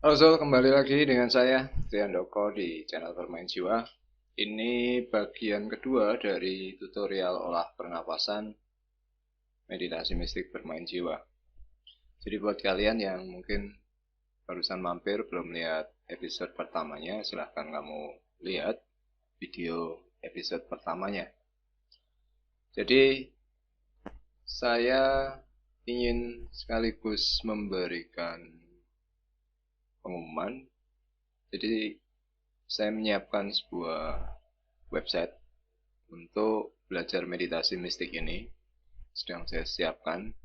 Halo Sol, kembali lagi dengan saya, Triandoko di channel Bermain Jiwa. Ini bagian kedua dari tutorial olah pernapasan meditasi mistik bermain jiwa. Jadi buat kalian yang mungkin barusan mampir belum lihat episode pertamanya, silahkan kamu lihat video episode pertamanya. Jadi saya ingin sekaligus memberikan pengumuman. Jadi saya menyiapkan sebuah website untuk belajar meditasi mistik ini. Sedang saya siapkan.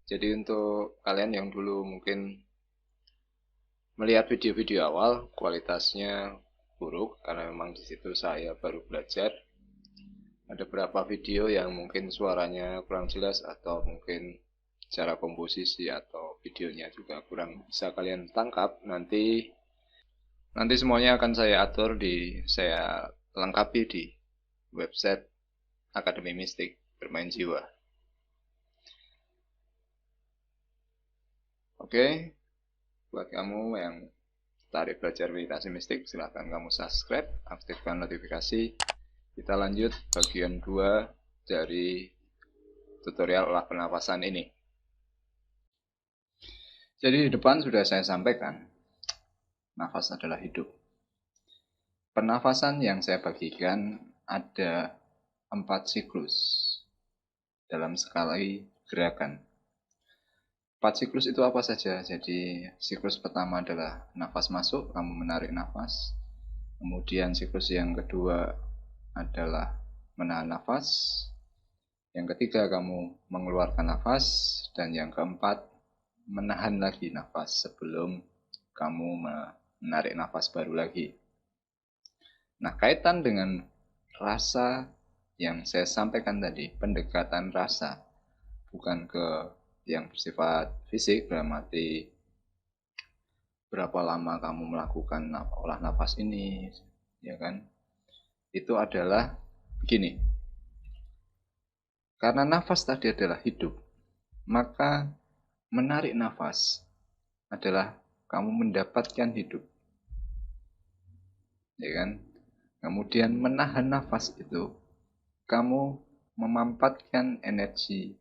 Jadi untuk kalian yang dulu mungkin melihat video-video awal, kualitasnya buruk karena memang di situ saya baru belajar. Ada beberapa video yang mungkin suaranya kurang jelas atau mungkin cara komposisi atau videonya juga kurang bisa kalian tangkap. Nanti semuanya akan saya lengkapi di website Akademi Mistik Bermain Jiwa. Oke, buat kamu yang tertarik belajar meditasi mistik, silahkan kamu subscribe, aktifkan notifikasi. Kita lanjut bagian 2 dari tutorial olah pernapasan ini. Jadi di depan sudah saya sampaikan, nafas adalah hidup. Pernafasan yang saya bagikan ada 4 siklus dalam sekali gerakan. 4 siklus itu apa saja? Jadi siklus pertama adalah nafas masuk, kamu menarik nafas. Kemudian siklus yang kedua adalah menahan nafas. Yang ketiga kamu mengeluarkan nafas. Dan yang keempat menahan lagi nafas sebelum kamu menarik nafas baru lagi. Nah, kaitan dengan rasa yang saya sampaikan tadi, pendekatan rasa, bukan ke yang bersifat fisik, dalam arti berapa lama kamu melakukan olah nafas ini, ya kan? Itu adalah begini. Karena nafas tadi adalah hidup, maka menarik nafas adalah kamu mendapatkan hidup, ya kan? Kemudian menahan nafas itu kamu memampatkan energi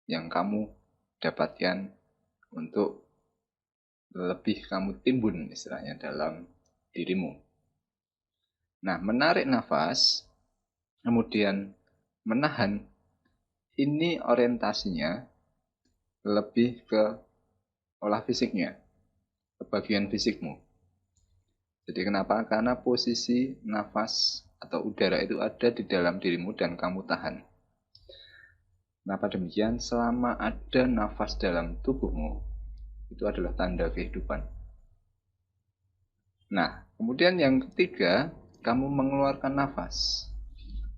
yang kamu dapatkan untuk lebih kamu timbun istilahnya dalam dirimu. Nah, menarik nafas kemudian menahan, ini orientasinya lebih ke olah fisiknya, ke bagian fisikmu. Jadi kenapa? Karena posisi nafas atau udara itu ada di dalam dirimu dan kamu tahan. Kenapa demikian? Selama ada nafas dalam tubuhmu, itu adalah tanda kehidupan. Nah, kemudian yang ketiga, kamu mengeluarkan nafas,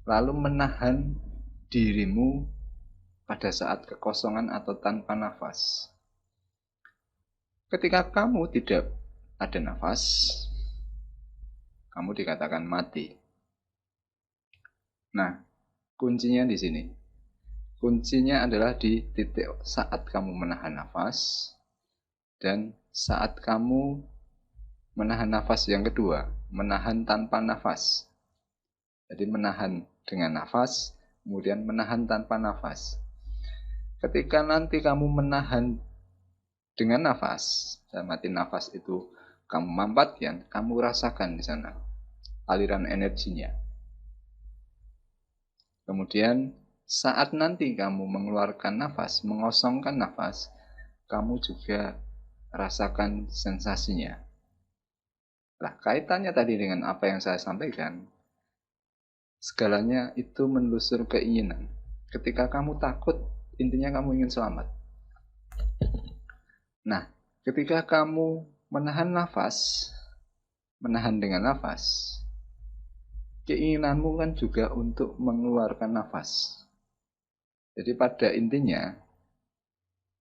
lalu menahan dirimu pada saat kekosongan atau tanpa nafas. Ketika kamu tidak ada nafas, kamu dikatakan mati. Nah, kuncinya di sini. Kuncinya adalah di titik saat kamu menahan nafas dan saat kamu menahan nafas yang kedua, menahan tanpa nafas. Jadi menahan dengan nafas, kemudian menahan tanpa nafas. Ketika nanti kamu menahan dengan nafas, dalam arti nafas itu kamu mampatkan, kamu rasakan di sana aliran energinya. Kemudian saat nanti kamu mengeluarkan nafas, mengosongkan nafas, kamu juga rasakan sensasinya. Nah, kaitannya tadi dengan apa yang saya sampaikan, segalanya itu menelusur keinginan. Ketika kamu takut, intinya kamu ingin selamat. Nah, ketika kamu menahan nafas, menahan dengan nafas, keinginanmu kan juga untuk mengeluarkan nafas. Jadi pada intinya,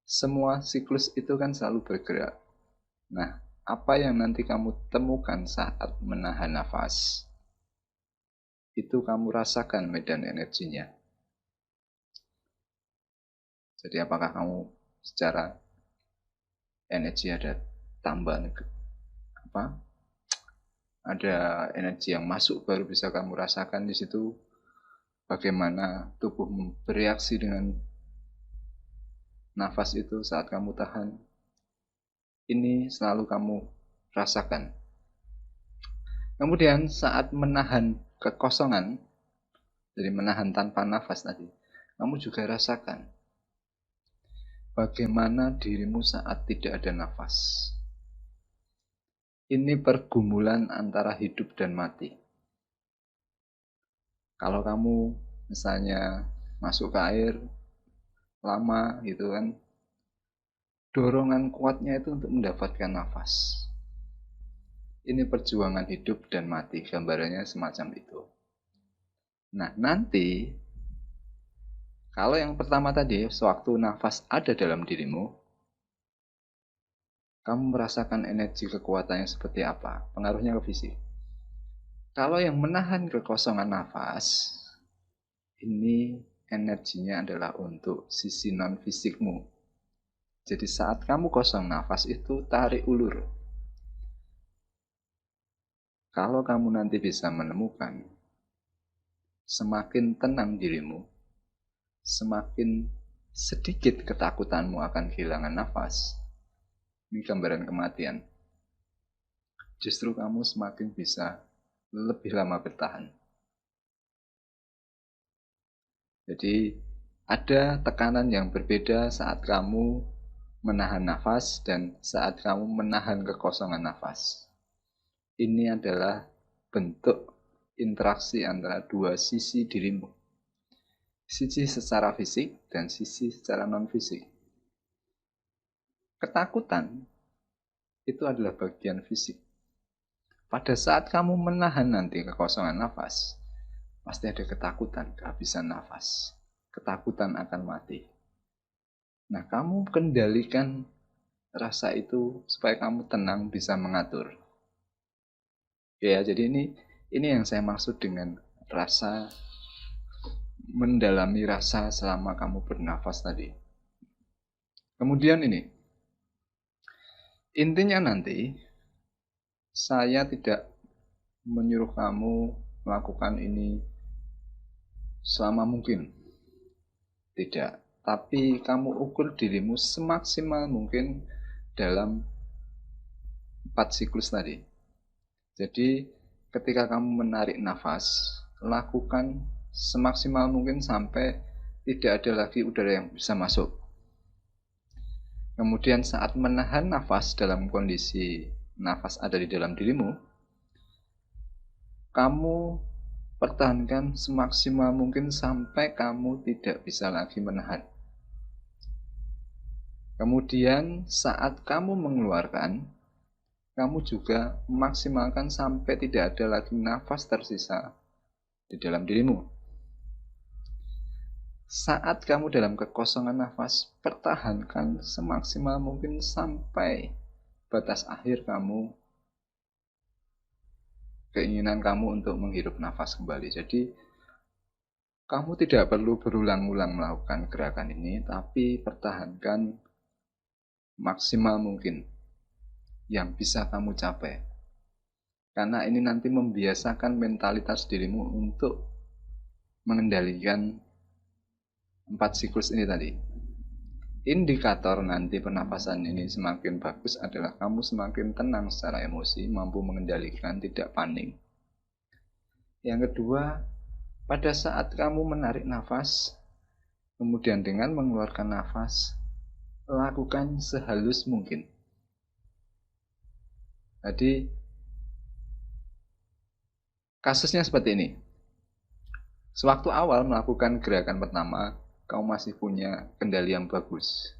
semua siklus itu kan selalu bergerak. Nah, apa yang nanti kamu temukan saat menahan nafas, itu kamu rasakan medan energinya. Jadi apakah kamu secara energi ada tambah ada energi yang masuk, baru bisa kamu rasakan di situ bagaimana tubuhmu bereaksi dengan nafas itu saat kamu tahan. Ini selalu kamu rasakan. Kemudian saat menahan kekosongan, jadi menahan tanpa nafas tadi, kamu juga rasakan bagaimana dirimu saat tidak ada nafas. Ini pergumulan antara hidup dan mati. Kalau kamu misalnya masuk ke air lama gitu kan, dorongan kuatnya itu untuk mendapatkan nafas. Ini perjuangan hidup dan mati, gambarannya semacam itu. Nah, nanti kalau yang pertama tadi, sewaktu nafas ada dalam dirimu, kamu merasakan energi kekuatannya seperti apa, pengaruhnya ke fisik. Kalau yang menahan kekosongan nafas, ini energinya adalah untuk sisi non-fisikmu. Jadi saat kamu kosong nafas itu tarik ulur. Kalau kamu nanti bisa menemukan, semakin tenang dirimu, semakin sedikit ketakutanmu akan kehilangan nafas. Ini gambaran kematian. Justru kamu semakin bisa lebih lama bertahan. Jadi ada tekanan yang berbeda saat kamu menahan nafas dan saat kamu menahan kekosongan nafas. Ini adalah bentuk interaksi antara dua sisi dirimu. Sisi secara fisik dan sisi secara non-fisik. Ketakutan itu adalah bagian fisik. Pada saat kamu menahan nanti kekosongan nafas, pasti ada ketakutan, kehabisan nafas. Ketakutan akan mati. Nah, kamu kendalikan rasa itu supaya kamu tenang, bisa mengatur. Ya, jadi ini yang saya maksud dengan rasa, mendalami rasa selama kamu bernafas tadi. Kemudian ini, intinya nanti, saya tidak menyuruh kamu melakukan ini selama mungkin. Tidak. Tapi kamu ukur dirimu semaksimal mungkin dalam 4 siklus tadi. Jadi ketika kamu menarik nafas, lakukan semaksimal mungkin sampai tidak ada lagi udara yang bisa masuk. Kemudian saat menahan nafas dalam kondisi nafas ada di dalam dirimu, kamu pertahankan semaksimal mungkin sampai kamu tidak bisa lagi menahan. Kemudian saat kamu mengeluarkan, kamu juga memaksimalkan sampai tidak ada lagi nafas tersisa di dalam dirimu. Saat kamu dalam kekosongan nafas, pertahankan semaksimal mungkin sampai batas akhir kamu, keinginan kamu untuk menghirup nafas kembali. Jadi kamu tidak perlu berulang-ulang melakukan gerakan ini, tapi pertahankan maksimal mungkin yang bisa kamu capai. Karena ini nanti membiasakan mentalitas dirimu untuk mengendalikan 4 siklus ini tadi. Indikator nanti pernapasan ini semakin bagus adalah kamu semakin tenang secara emosi, mampu mengendalikan, tidak panik. Yang kedua, pada saat kamu menarik nafas, kemudian dengan mengeluarkan nafas, lakukan sehalus mungkin. Jadi, kasusnya seperti ini. Sewaktu awal melakukan gerakan pertama, kamu masih punya kendali yang bagus.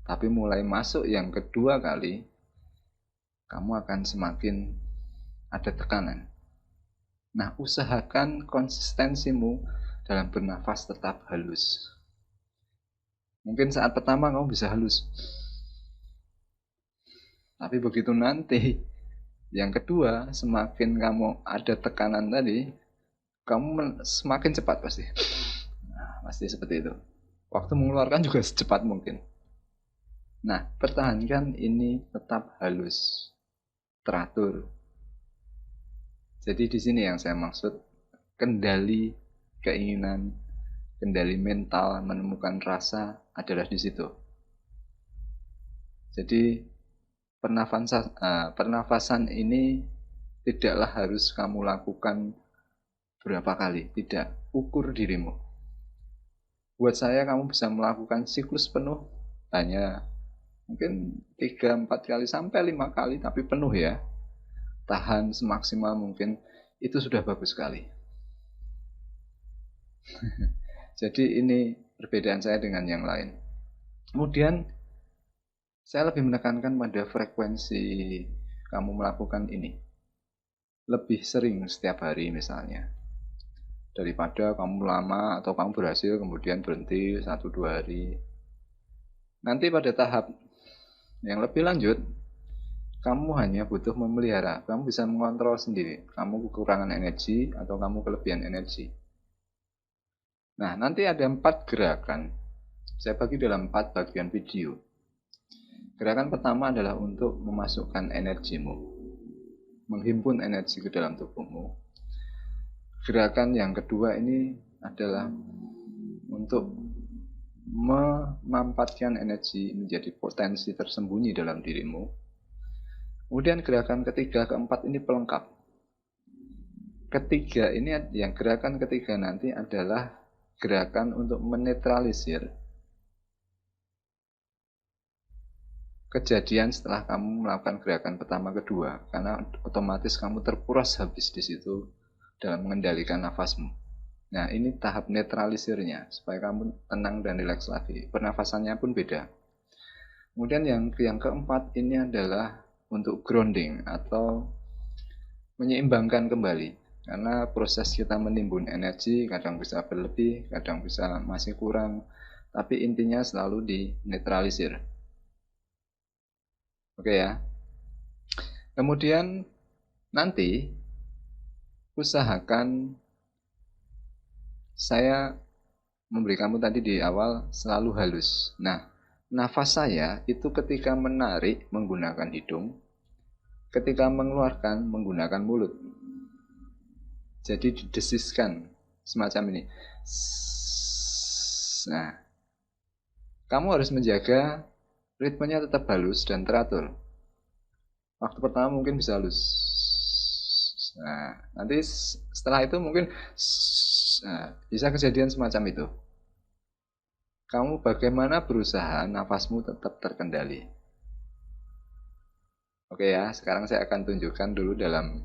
Tapi mulai masuk yang kedua kali, kamu akan semakin ada tekanan. Nah, usahakan konsistensimu dalam bernafas tetap halus. Mungkin saat pertama kamu bisa halus. Tapi begitu nanti, yang kedua, semakin kamu ada tekanan tadi, kamu semakin cepat pasti. Pasti seperti itu. Waktu mengeluarkan juga secepat mungkin. Nah, pertahankan ini tetap halus, teratur. Jadi di sini yang saya maksud, kendali keinginan, kendali mental, menemukan rasa adalah di situ. Jadi pernafasan ini tidaklah harus kamu lakukan berapa kali, tidak. Ukur dirimu. Buat saya kamu bisa melakukan siklus penuh hanya mungkin 3-4 kali sampai 5 kali, tapi penuh ya. Tahan semaksimal mungkin, itu sudah bagus sekali. Jadi ini perbedaan saya dengan yang lain. Kemudian saya lebih menekankan pada frekuensi kamu melakukan ini. Lebih sering setiap hari misalnya. Daripada kamu lama atau kamu berhasil kemudian berhenti 1-2 hari. Nanti pada tahap yang lebih lanjut, kamu hanya butuh memelihara. Kamu bisa mengontrol sendiri. Kamu kekurangan energi atau kamu kelebihan energi. Nah, nanti ada 4 gerakan. Saya bagi dalam 4 bagian video. Gerakan pertama adalah untuk memasukkan energimu, menghimpun energi ke dalam tubuhmu. Gerakan yang kedua ini adalah untuk memampatkan energi menjadi potensi tersembunyi dalam dirimu. Kemudian gerakan ketiga, keempat ini pelengkap. Ketiga ini, yang gerakan ketiga nanti adalah gerakan untuk menetralisir kejadian setelah kamu melakukan gerakan pertama kedua, karena otomatis kamu terkuras habis di situ dalam mengendalikan nafasmu. Nah, ini tahap netralisirnya supaya kamu tenang dan rileks lagi. Pernafasannya pun beda. Kemudian yang keempat ini adalah untuk grounding atau menyeimbangkan kembali. Karena proses kita menimbun energi kadang bisa berlebih, kadang bisa masih kurang, tapi intinya selalu dinetralisir. Oke ya. Kemudian nanti usahakan, saya memberi kamu tadi di awal selalu halus. Nah, nafas saya itu ketika menarik menggunakan hidung, ketika mengeluarkan menggunakan mulut. Jadi didesiskan semacam ini. Nah, kamu harus menjaga ritmenya tetap halus dan teratur. Waktu pertama mungkin bisa halus. Nah, nanti setelah itu mungkin bisa kejadian semacam itu. Kamu bagaimana berusaha nafasmu tetap terkendali. Oke ya, sekarang saya akan tunjukkan dulu dalam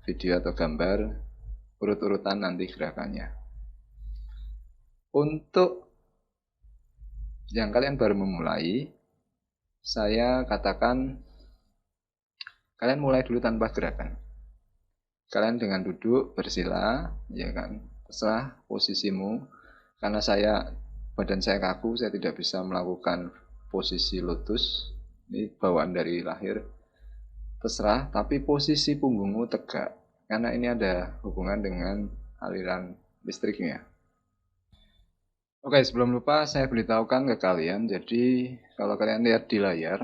video atau gambar urut-urutan nanti gerakannya. Untuk yang kalian baru memulai, saya katakan kalian mulai dulu tanpa gerakan. Kalian dengan duduk bersila, ya kan, terserah posisimu. Karena badan saya kaku, saya tidak bisa melakukan posisi lotus. Ini bawaan dari lahir. Terserah, tapi posisi punggungmu tegak. Karena ini ada hubungan dengan aliran listriknya. Oke, sebelum lupa saya beritahukan ke kalian. Jadi kalau kalian lihat di layar,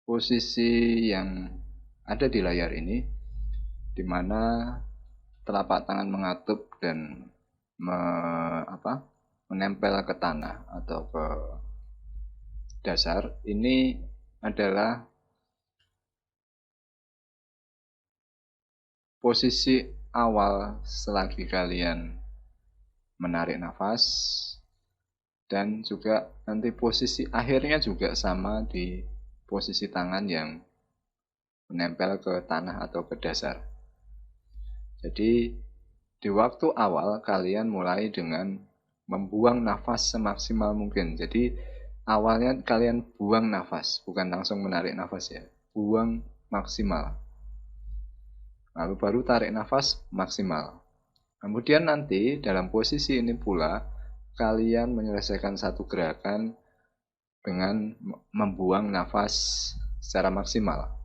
posisi yang ada di layar ini, di mana telapak tangan mengatup dan menempel ke tanah atau ke dasar, ini adalah posisi awal selagi kalian menarik nafas, dan juga nanti posisi akhirnya juga sama di posisi tangan yang menempel ke tanah atau ke dasar. Jadi di waktu awal kalian mulai dengan membuang nafas semaksimal mungkin. Jadi awalnya kalian buang nafas, bukan langsung menarik nafas ya. Buang maksimal. Lalu baru tarik nafas maksimal. Kemudian nanti dalam posisi ini pula kalian menyelesaikan satu gerakan dengan membuang nafas secara maksimal.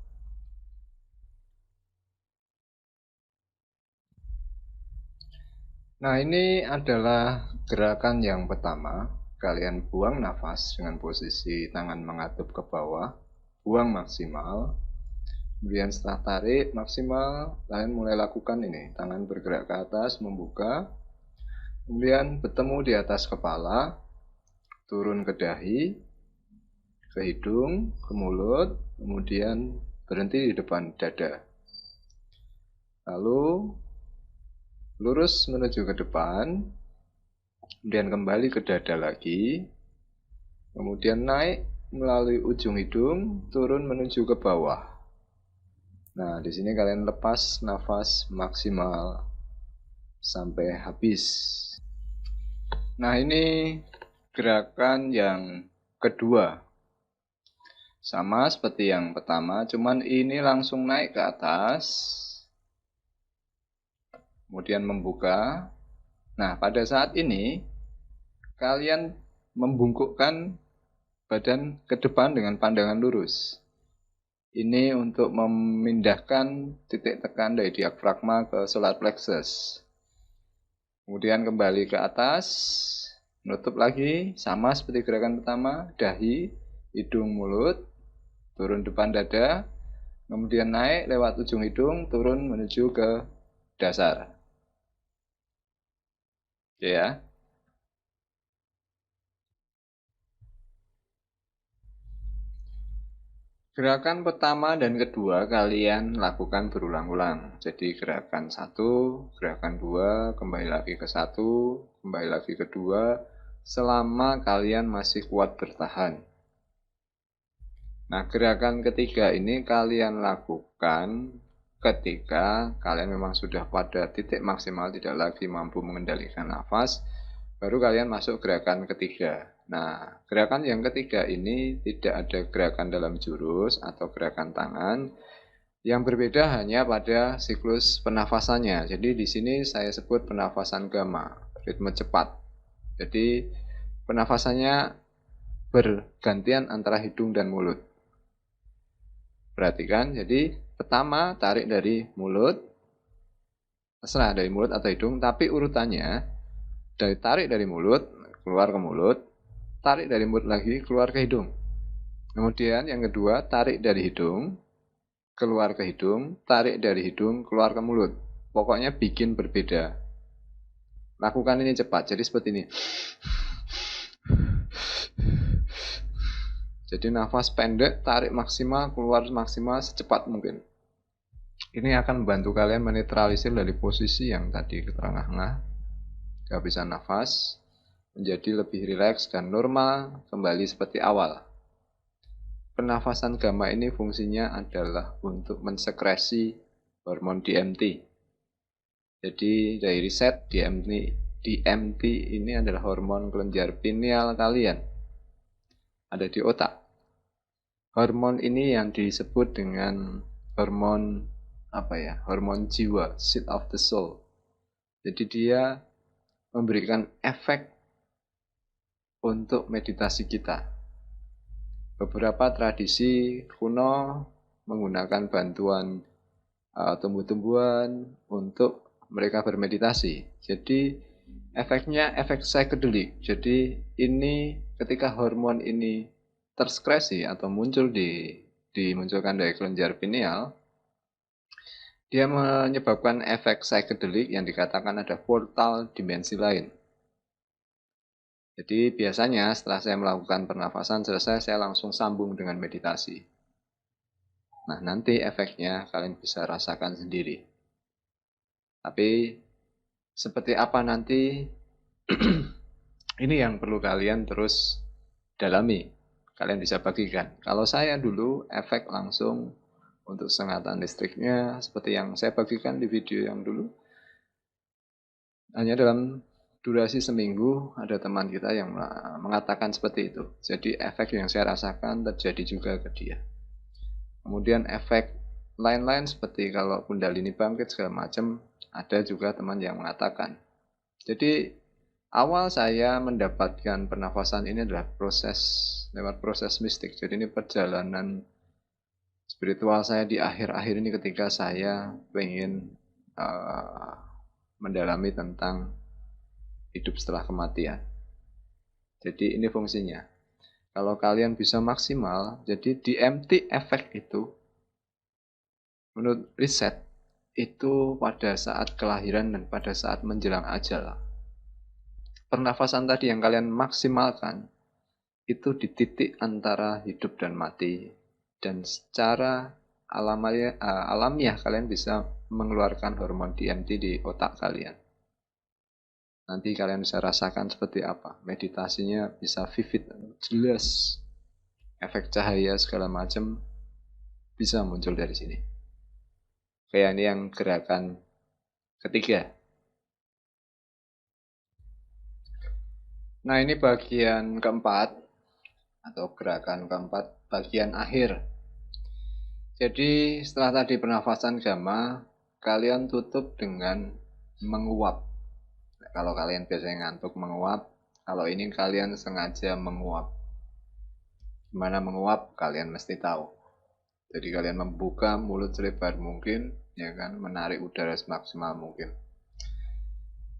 Nah, ini adalah gerakan yang pertama. kalian buang nafas dengan posisi tangan menghadap ke bawah, buang maksimal. Kemudian setelah tarik maksimal, kalian mulai lakukan ini, tangan bergerak ke atas, membuka. Kemudian bertemu di atas kepala, turun ke dahi, ke hidung, ke mulut, kemudian berhenti di depan dada. Lalu lurus menuju ke depan, kemudian kembali ke dada lagi, kemudian naik melalui ujung hidung, turun menuju ke bawah. Nah, di sini kalian lepas nafas maksimal sampai habis. Nah, ini gerakan yang kedua. Sama seperti yang pertama, cuman ini langsung naik ke atas. Kemudian membuka. Nah, pada saat ini kalian membungkukkan badan ke depan dengan pandangan lurus. Ini untuk memindahkan titik tekan dari diafragma ke solar plexus. Kemudian kembali ke atas, menutup lagi, sama seperti gerakan pertama, dahi, hidung, mulut, turun depan dada, kemudian naik lewat ujung hidung, turun menuju ke dasar. Oke ya. Gerakan pertama dan kedua kalian lakukan berulang-ulang. Jadi gerakan 1, gerakan 2, kembali lagi ke 1, kembali lagi ke 2, selama kalian masih kuat bertahan. Nah, gerakan ketiga ini kalian lakukan ketika kalian memang sudah pada titik maksimal, tidak lagi mampu mengendalikan nafas, baru kalian masuk gerakan ketiga. Nah, gerakan yang ketiga ini tidak ada gerakan dalam jurus atau gerakan tangan. Yang berbeda hanya pada siklus pernafasannya. Jadi di sini saya sebut pernafasan gamma, ritme cepat. Jadi pernafasannya bergantian antara hidung dan mulut. Perhatikan, jadi pertama tarik dari mulut, terserah dari mulut atau hidung, tapi urutannya dari tarik dari mulut, keluar ke mulut, tarik dari mulut lagi, keluar ke hidung. Kemudian yang kedua, tarik dari hidung, keluar ke hidung, tarik dari hidung, keluar ke mulut. Pokoknya bikin berbeda. Lakukan ini cepat, jadi seperti ini. Jadi nafas pendek, tarik maksimal, keluar maksimal secepat mungkin. Ini akan membantu kalian menetralisir dari posisi yang tadi ke tengah-tengah, kehabisan nafas, menjadi lebih rileks dan normal kembali seperti awal. Pernafasan gamma ini fungsinya adalah untuk mensekresi hormon DMT. Jadi dari riset DMT ini adalah hormon kelenjar pineal kalian. Ada di otak. Hormon ini yang disebut dengan hormon hormon jiwa, seat of the soul. Jadi dia memberikan efek untuk meditasi kita. Beberapa tradisi kuno menggunakan bantuan tumbuh-tumbuhan untuk mereka bermeditasi. Jadi efeknya efek psychedelic. Jadi ini ketika hormon ini terskresi atau muncul dimunculkan dari kelenjar pineal, dia menyebabkan efek psychedelic yang dikatakan ada portal dimensi lain. Jadi biasanya setelah saya melakukan pernafasan selesai, saya langsung sambung dengan meditasi. Nah, nanti efeknya kalian bisa rasakan sendiri. Tapi seperti apa nanti, ini yang perlu kalian terus dalami. Kalian bisa bagikan. Kalau saya dulu efek langsung untuk sengatan listriknya seperti yang saya bagikan di video yang dulu. Hanya dalam durasi seminggu ada teman kita yang mengatakan seperti itu. Jadi efek yang saya rasakan terjadi juga ke dia. Kemudian efek lain-lain seperti kalau kundalini bangkit segala macam, ada juga teman yang mengatakan. Jadi awal saya mendapatkan pernafasan ini adalah lewat proses mistik. Jadi ini perjalanan spiritual saya di akhir-akhir ini ketika saya ingin mendalami tentang hidup setelah kematian. Jadi ini fungsinya. Kalau kalian bisa maksimal, jadi DMT efek itu menurut riset itu pada saat kelahiran dan pada saat menjelang ajal. Pernafasan tadi yang kalian maksimalkan itu di titik antara hidup dan mati, dan secara alamiah kalian bisa mengeluarkan hormon DMT di otak kalian. Nanti kalian bisa rasakan seperti apa. Meditasinya bisa vivid, jelas. Efek cahaya segala macam bisa muncul dari sini. Kayak ini yang gerakan ketiga. Nah, ini bagian keempat atau gerakan keempat, bagian akhir. Jadi setelah tadi pernafasan gamma, kalian tutup dengan menguap. Nah, kalau kalian biasanya ngantuk menguap, kalau ini kalian sengaja menguap. Gimana menguap? Kalian mesti tahu. Jadi kalian membuka mulut selebar mungkin, ya kan, menarik udara semaksimal mungkin.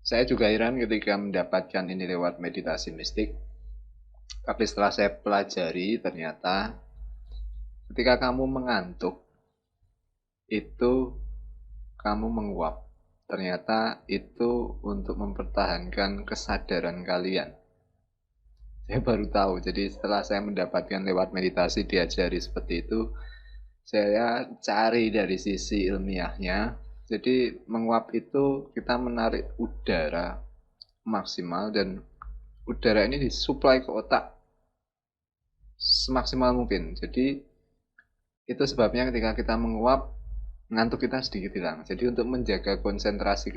Saya juga heran ketika mendapatkan ini lewat meditasi mistik. Tapi setelah saya pelajari, ternyata ketika kamu mengantuk, itu kamu menguap. Ternyata itu untuk mempertahankan kesadaran kalian. Saya baru tahu. Jadi setelah saya mendapatkan lewat meditasi diajari seperti itu, saya cari dari sisi ilmiahnya. Jadi menguap itu kita menarik udara maksimal dan udara ini disuplai ke otak semaksimal mungkin. Jadi itu sebabnya ketika kita menguap, ngantuk kita sedikit hilang. Jadi untuk menjaga konsentrasi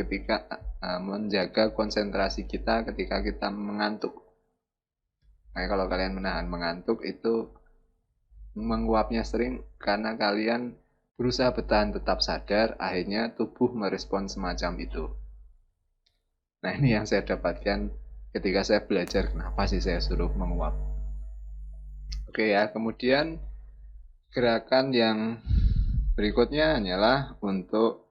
kita ketika kita mengantuk. Nah, kalau kalian menahan mengantuk itu menguapnya sering karena kalian berusaha bertahan tetap sadar, akhirnya tubuh merespon semacam itu. Nah, ini yang saya dapatkan ketika saya belajar kenapa sih saya suruh menguap. Oke ya, kemudian gerakan yang berikutnya hanyalah untuk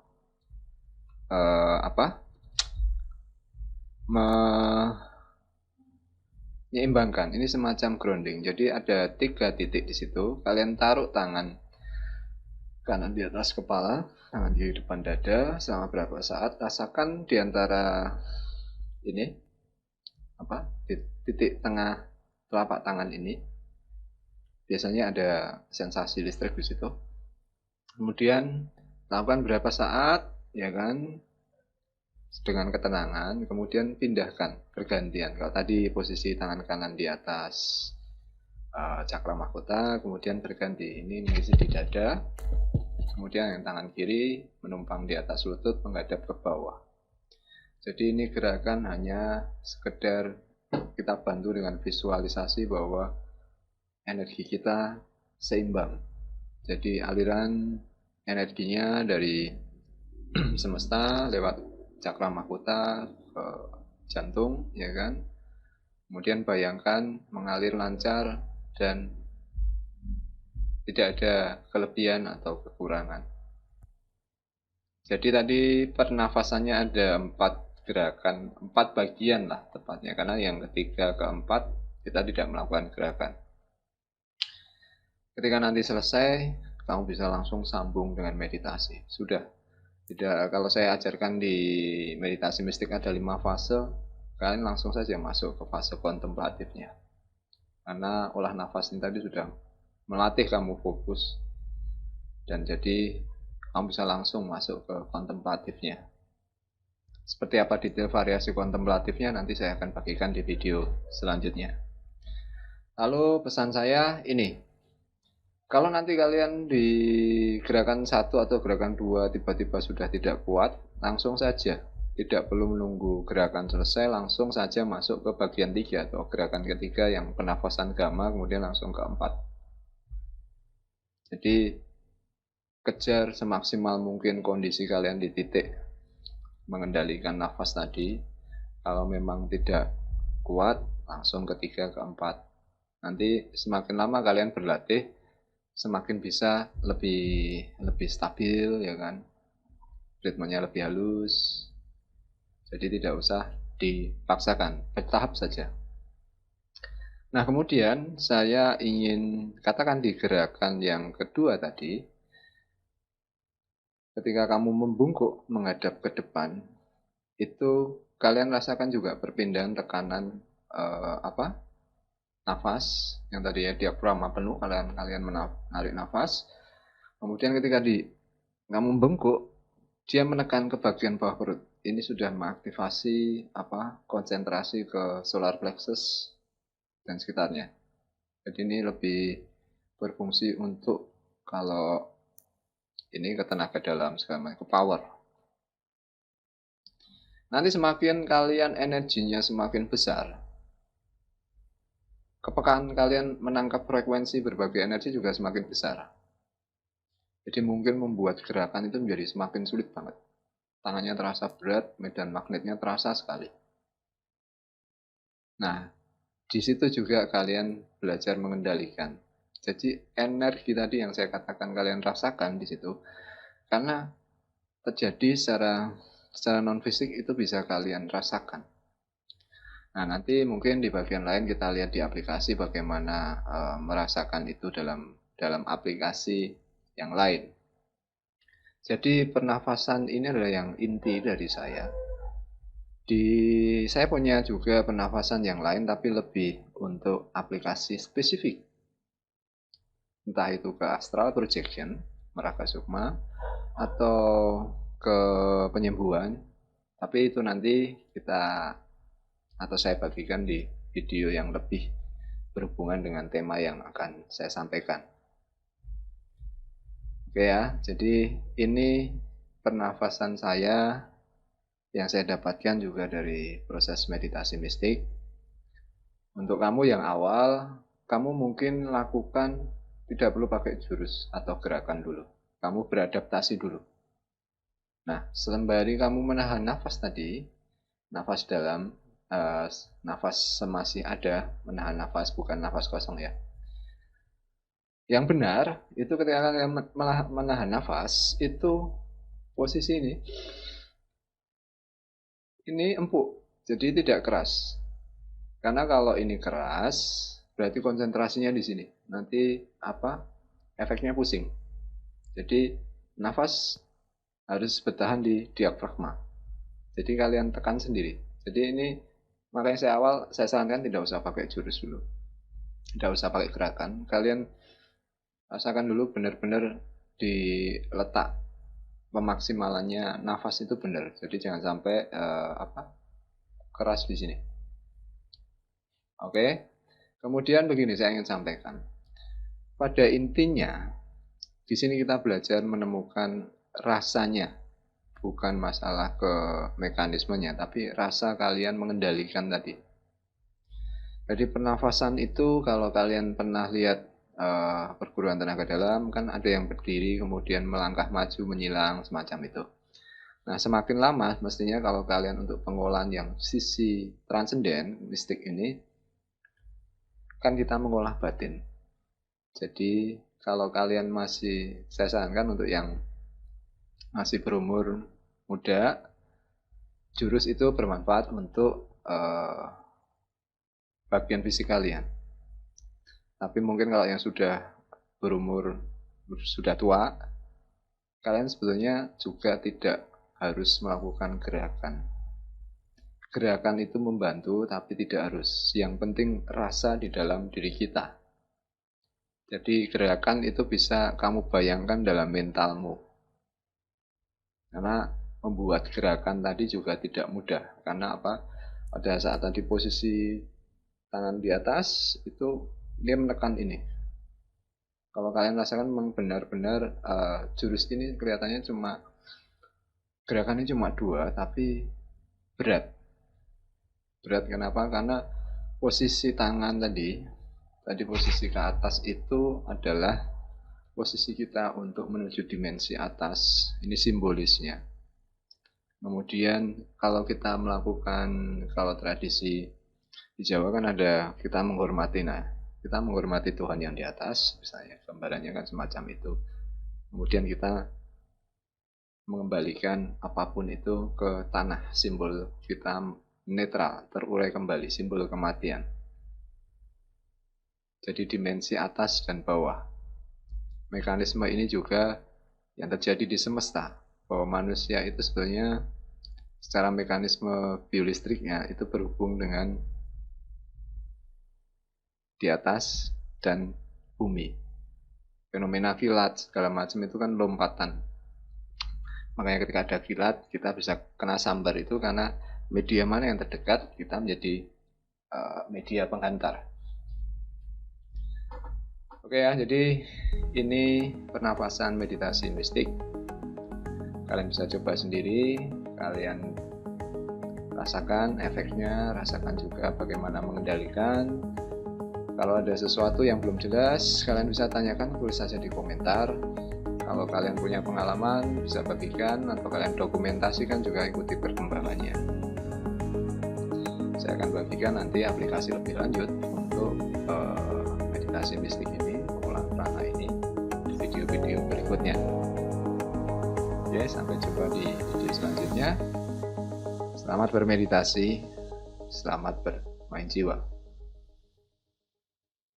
menyeimbangkan. Ini semacam grounding. Jadi ada 3 titik di situ. Kalian taruh tangan kanan di atas kepala, tangan di depan dada selama berapa saat. Rasakan di antara ini di titik tengah telapak tangan ini. Biasanya ada sensasi listrik di situ. Kemudian lakukan berapa saat, ya kan? Dengan ketenangan, kemudian pindahkan bergantian. Kalau tadi posisi tangan kanan di atas cakra mahkota, kemudian berganti. Ini mengisi di dada, kemudian yang tangan kiri menumpang di atas lutut menghadap ke bawah. Jadi ini gerakan hanya sekedar kita bantu dengan visualisasi bahwa energi kita seimbang. Jadi aliran energinya dari semesta lewat cakra mahkota ke jantung, ya kan? Kemudian bayangkan mengalir lancar dan tidak ada kelebihan atau kekurangan. Jadi tadi pernafasannya ada 4 gerakan, 4 bagian lah tepatnya, karena yang ketiga keempat kita tidak melakukan gerakan. Ketika nanti selesai, kamu bisa langsung sambung dengan meditasi. Sudah. Tidak, kalau saya ajarkan di meditasi mistik ada 5 fase, kalian langsung saja masuk ke fase kontemplatifnya. Karena olah nafas ini tadi sudah melatih kamu fokus, dan jadi kamu bisa langsung masuk ke kontemplatifnya. Seperti apa detail variasi kontemplatifnya nanti saya akan bagikan di video selanjutnya. Lalu pesan saya ini, kalau nanti kalian di gerakan 1 atau gerakan 2 tiba-tiba sudah tidak kuat, langsung saja. Tidak perlu menunggu gerakan selesai, langsung saja masuk ke bagian 3 atau gerakan ketiga yang pernafasan gamma, kemudian langsung ke 4. Jadi kejar semaksimal mungkin kondisi kalian di titik mengendalikan nafas tadi. Kalau memang tidak kuat, langsung ke 3 ke 4. Nanti semakin lama kalian berlatih, semakin bisa lebih stabil, ya kan, ritmenya lebih halus. Jadi tidak usah dipaksakan, bertahap saja. Nah, kemudian saya ingin katakan di gerakan yang kedua tadi, ketika kamu membungkuk menghadap ke depan, itu kalian rasakan juga perpindahan tekanan nafas yang tadi ya diafragma penuh, kalian menarik nafas. Kemudian ketika kamu membungkuk, dia menekan ke bagian bawah perut. Ini sudah mengaktifasi konsentrasi ke solar plexus dan sekitarnya. Jadi ini lebih berfungsi untuk kalau ini ke tenaga dalam segala macam, ke power. Nanti semakin kalian energinya semakin besar, kepekaan kalian menangkap frekuensi berbagai energi juga semakin besar. Jadi mungkin membuat gerakan itu menjadi semakin sulit banget. Tangannya terasa berat, medan magnetnya terasa sekali. Nah, di situ juga kalian belajar mengendalikan. Jadi energi tadi yang saya katakan kalian rasakan di situ, karena terjadi secara non fisik itu bisa kalian rasakan. Nah, nanti mungkin di bagian lain kita lihat di aplikasi bagaimana merasakan itu dalam aplikasi yang lain. Jadi pernafasan ini adalah yang inti dari saya. Saya punya juga pernafasan yang lain tapi lebih untuk aplikasi spesifik. Entah itu ke astral projection, Meraka Sukma, atau ke penyembuhan. Tapi itu nanti saya bagikan di video yang lebih berhubungan dengan tema yang akan saya sampaikan. Oke ya, jadi ini pernafasan saya yang saya dapatkan juga dari proses meditasi mistik. Untuk kamu yang awal, kamu mungkin lakukan tidak perlu pakai jurus atau gerakan dulu. Kamu beradaptasi dulu. Nah, sembari kamu menahan nafas tadi, nafas dalam, nafas semasih ada, menahan nafas bukan nafas kosong ya. Yang benar itu ketika kalian menahan nafas itu posisi ini empuk, jadi tidak keras. Karena kalau ini keras berarti konsentrasinya di sini. Nanti efeknya pusing. Jadi nafas harus bertahan di diafragma. Jadi kalian tekan sendiri. Jadi ini makanya saya sarankan tidak usah pakai jurus dulu. Tidak usah pakai gerakan. Kalian rasakan dulu benar-benar diletak pemaksimalannya nafas itu benar. Jadi jangan sampai keras di sini. Oke. Kemudian begini saya ingin sampaikan. Pada intinya di sini kita belajar menemukan rasanya, bukan masalah ke mekanismenya, tapi rasa kalian mengendalikan tadi. Jadi pernafasan itu kalau kalian pernah lihat perguruan tenaga dalam kan ada yang berdiri kemudian melangkah maju menyilang semacam itu. Nah semakin lama mestinya kalau kalian untuk pengolahan yang sisi transenden mistik ini kan kita mengolah batin. Jadi kalau kalian saya sarankan untuk yang masih berumur muda, jurus itu bermanfaat untuk bagian fisik kalian. Tapi mungkin kalau yang sudah berumur, sudah tua, kalian sebetulnya juga tidak harus melakukan gerakan. Gerakan itu membantu, tapi tidak harus. Yang penting rasa di dalam diri kita. Jadi gerakan itu bisa kamu bayangkan dalam mentalmu. Karena membuat gerakan tadi juga tidak mudah. Karena pada saat tadi posisi tangan di atas, itu dia menekan ini. Kalau kalian rasakan memang benar-benar jurus ini kelihatannya gerakannya cuma 2, tapi berat. Berat kenapa? Karena posisi tangan tadi posisi ke atas itu adalah posisi kita untuk menuju dimensi atas. Ini simbolisnya. Kemudian kalau kita melakukan, kalau tradisi di Jawa kan ada kita menghormati. Nah, kita menghormati Tuhan yang di atas, misalnya gambarannya kan semacam itu. Kemudian kita mengembalikan apapun itu ke tanah, simbol kita netral, terurai kembali, simbol kematian. Jadi dimensi atas dan bawah. Mekanisme ini juga yang terjadi di semesta, bahwa manusia itu sebenarnya secara mekanisme biolistriknya itu berhubung dengan di atas dan bumi. Fenomena kilat segala macam itu kan lompatan. Makanya ketika ada kilat, kita bisa kena sambar itu karena media mana yang terdekat, kita menjadi media penghantar. Oke ya, jadi ini pernapasan meditasi mistik. Kalian bisa coba sendiri, kalian rasakan efeknya, rasakan juga bagaimana mengendalikan. Kalau ada sesuatu yang belum jelas, kalian bisa tanyakan, tulis saja di komentar. Kalau kalian punya pengalaman, bisa bagikan, atau kalian dokumentasikan juga, ikuti perkembangannya. Saya akan bagikan nanti aplikasi lebih lanjut untuk meditasi mistik ini, pengulangan prana ini, di video-video berikutnya. Oke, sampai jumpa di video selanjutnya. Selamat bermeditasi, selamat bermain jiwa.